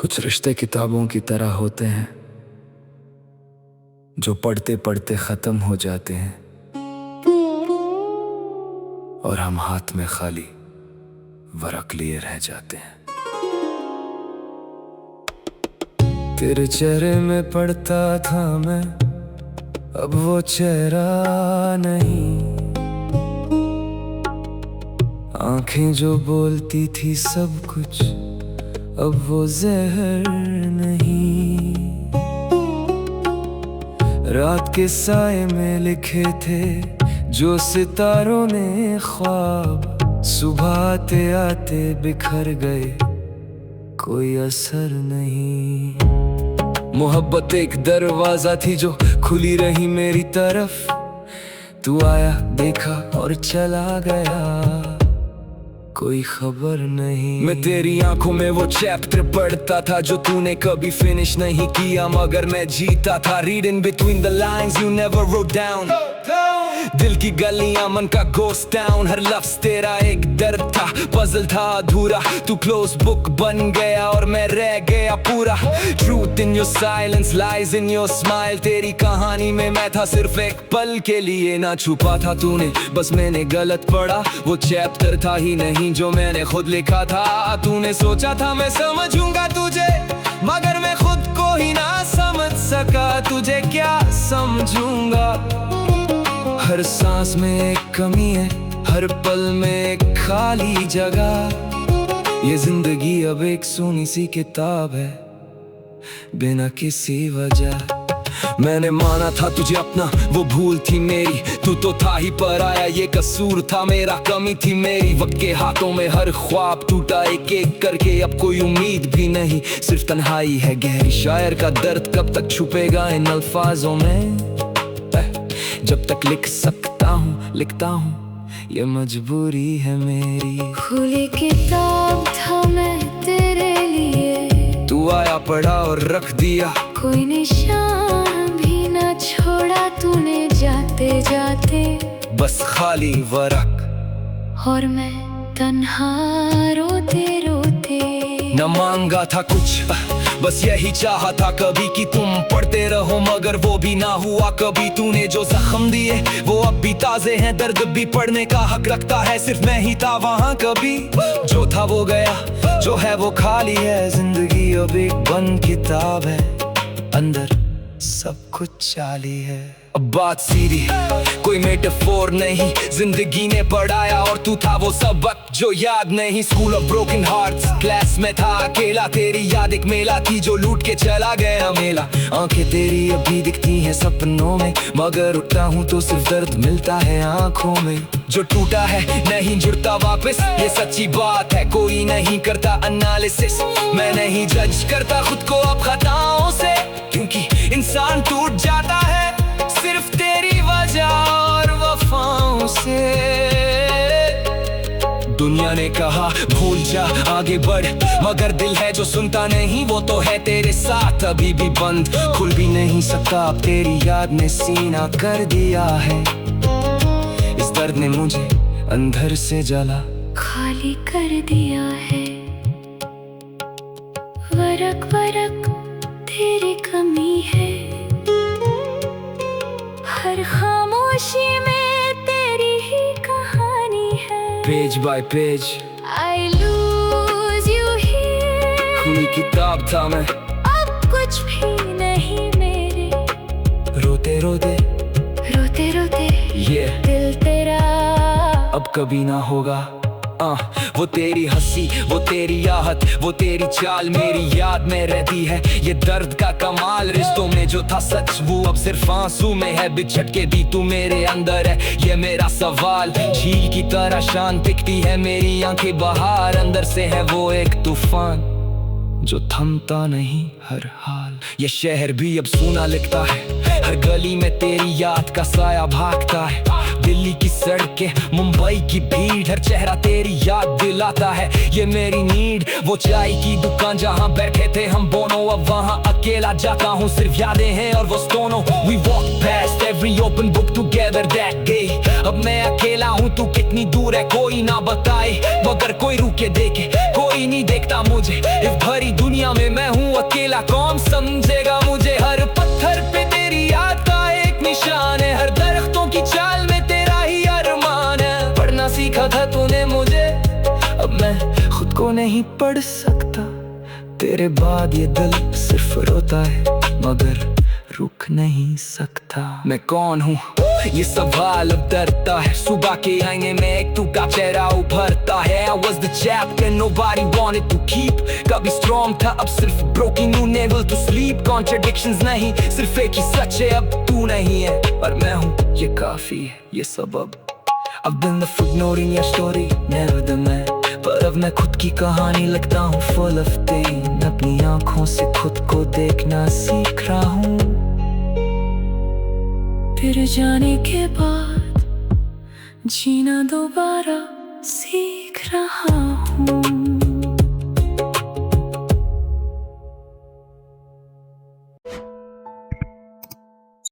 कुछ रिश्ते किताबों की तरह होते हैं जो पढ़ते पढ़ते खत्म हो जाते हैं और हम हाथ में खाली वरक लिए रह जाते हैं। तेरे चेहरे में पढ़ता था मैं, अब वो चेहरा नहीं। आंखें जो बोलती थी सब कुछ, अब वो जहर नहीं। रात के साए में लिखे थे जो सितारों ने ख्वाब, सुबह आते आते बिखर गए, कोई असर नहीं। मोहब्बत एक दरवाजा थी जो खुली रही मेरी तरफ, तू आया देखा और चला गया, कोई खबर नहीं। मैं तेरी आंखों में वो चैप्टर पढ़ता था जो तूने कभी फिनिश नहीं किया, मगर मैं जीता था। Reading between the lines you never wrote down, दिल की गलियां मन का ghost town। हर लफ्ज तेरा एक दर्द था, पजल था अधूरा। तू क्लोज बुक बन गया और मैं रह गया पूरा। Truth in your silence, lies in your smile। तेरी कहानी में मैं था सिर्फ एक पल के लिए, ना छुपा था तूने, बस मैंने गलत पढ़ा। वो चैप्टर था ही नहीं जो मैंने खुद लिखा था। तूने सोचा था मैं समझूंगा तुझे, मगर मैं खुद को ही ना समझ सका। तुझे क्या समझूंगा? हर सांस में एक कमी है, हर पल में एक खाली जगह। ये जिंदगी अब एक सुनी सी किताब है, बिना किसी वजह। मैंने माना था तुझे अपना, वो भूल थी मेरी। तू तो था ही पराया, ये कसूर था मेरा, कमी थी मेरी। वक्त के हाथों में हर ख्वाब टूटा एक एक करके, अब कोई उम्मीद भी नहीं, सिर्फ तन्हाई है गहरी। शायर का दर्द कब तक छुपेगा इन अल्फाजों में? जब तक लिख सकता हूँ लिखता हूँ, ये मजबूरी है मेरी। खुली किताब था मैं तेरे लिए, तू आया पढ़ा और रख दिया, कोई निशान भी ना छोड़ा तूने जाते जाते। बस खाली वरक और मैं तन्हा रोते रोते। न मांगा था कुछ, बस यही चाहा था कभी कि तुम पढ़ते रहो, मगर वो भी ना हुआ कभी। तूने जो जख्म दिए वो अब भी ताजे हैं, दर्द भी पढ़ने का हक रखता है। सिर्फ मैं ही था वहाँ कभी, जो था वो गया, जो है वो खाली है। जिंदगी अब एक बंद किताब है, अंदर सब कुछ जाली है। अब बात सीधी, कोई मेटाफोर नहीं, जिंदगी ने पढ़ाया और तू था वो सबक जो याद नहीं। School of broken hearts, class में था अकेला, तेरी याद एक मेला थी जो लूट के चला गया मेला। आंखें तेरी अभी दिखती हैं सपनों में, मगर उठता हूँ तो सिर्फ दर्द मिलता है आंखों में। जो टूटा है नहीं जुड़ता वापस, ये सच्ची बात है, कोई नहीं करता एनालिसिस। मैं नहीं जज करता खुद को अब खताओं से, क्योंकि इंसान टूट जाता है सिर्फ तेरी वजह और वफाओं से। दुनिया ने कहा भूल जा आगे बढ़, मगर दिल है जो सुनता नहीं, वो तो है तेरे साथ अभी भी बंद। खुल भी नहीं सकता अब तेरी याद ने सीना कर दिया है। इस दर्द ने मुझे अंदर से जला, खाली कर दिया है। वरक वरक तेरी कमी है, हर खामोशी में तेरी ही कहानी है। Page bye page I lose you here, खुली किताब था मैं, अब कुछ भी नहीं मेरे। रोते रोते रोते रोते ये दिल तेरा अब कभी ना होगा। वो तेरी हंसी, वो तेरी आहट, वो तेरी चाल मेरी याद में रहती है। ये दर्द का कमाल, रिश्तों में जो था सच वो अब सिर्फ आंसू में है। बिछट के भी तू मेरे अंदर है, ये मेरा सवाल। झील की तरह शांत दिखती है मेरी आंखें, बाहर अंदर से है वो एक तूफान जो थमता नहीं हर हाल। ये शहर भी अब सूना लिखता है, हर गली में तेरी याद का साया भागता है। दिल्ली की सड़कें, मुंबई की भीड़, हर चेहरा तेरी याद दिलाता है। ये मेरी नीड, वो चाय की दुकान जहाँ बैठे थे हम दोनों, अब वहाँ अकेला जाता हूँ, सिर्फ यादें हैं और वो दोनों। We walk past every open book together that day। अब मैं अकेला हूँ, तू कितनी दूर है कोई ना बताए, मगर कोई रुके देखे, कोई नहीं देखता मुझे। इस भरी दुनिया में मैं हूँ अकेला, कौन समझेगा मुझे। हर पत्थर पे तेरी याद का एक निशान है, हर दरख्तों की चाल में तेरा ही अरमान है। पढ़ना सीखा था तूने मुझे, अब मैं खुद को नहीं पढ़ सकता। तेरे बाद ये दिल सिर्फ रोता है, मगर रुक नहीं सकता। मैं कौन हूँ ये सवाल अब डरता है, सुबह के आईने में एक तू का चेहरा उभरता है। I was the champion nobody wanted to keep, कभी strong था अब सिर्फ broken, unable to sleep। Contradictions नहीं, सिर्फ एक ही सच है, अब तू नहीं है पर मैं हूँ, ये काफी है ये सबब। I've been the footnote in your story, never the man। पर अब मैं खुद की कहानी लगता हूँ full of pain। अपनी आँखों से खुद को देखना सीख रहा हूँ, तेरे जाने के बाद जीना दोबारा सीख रहा हूँ।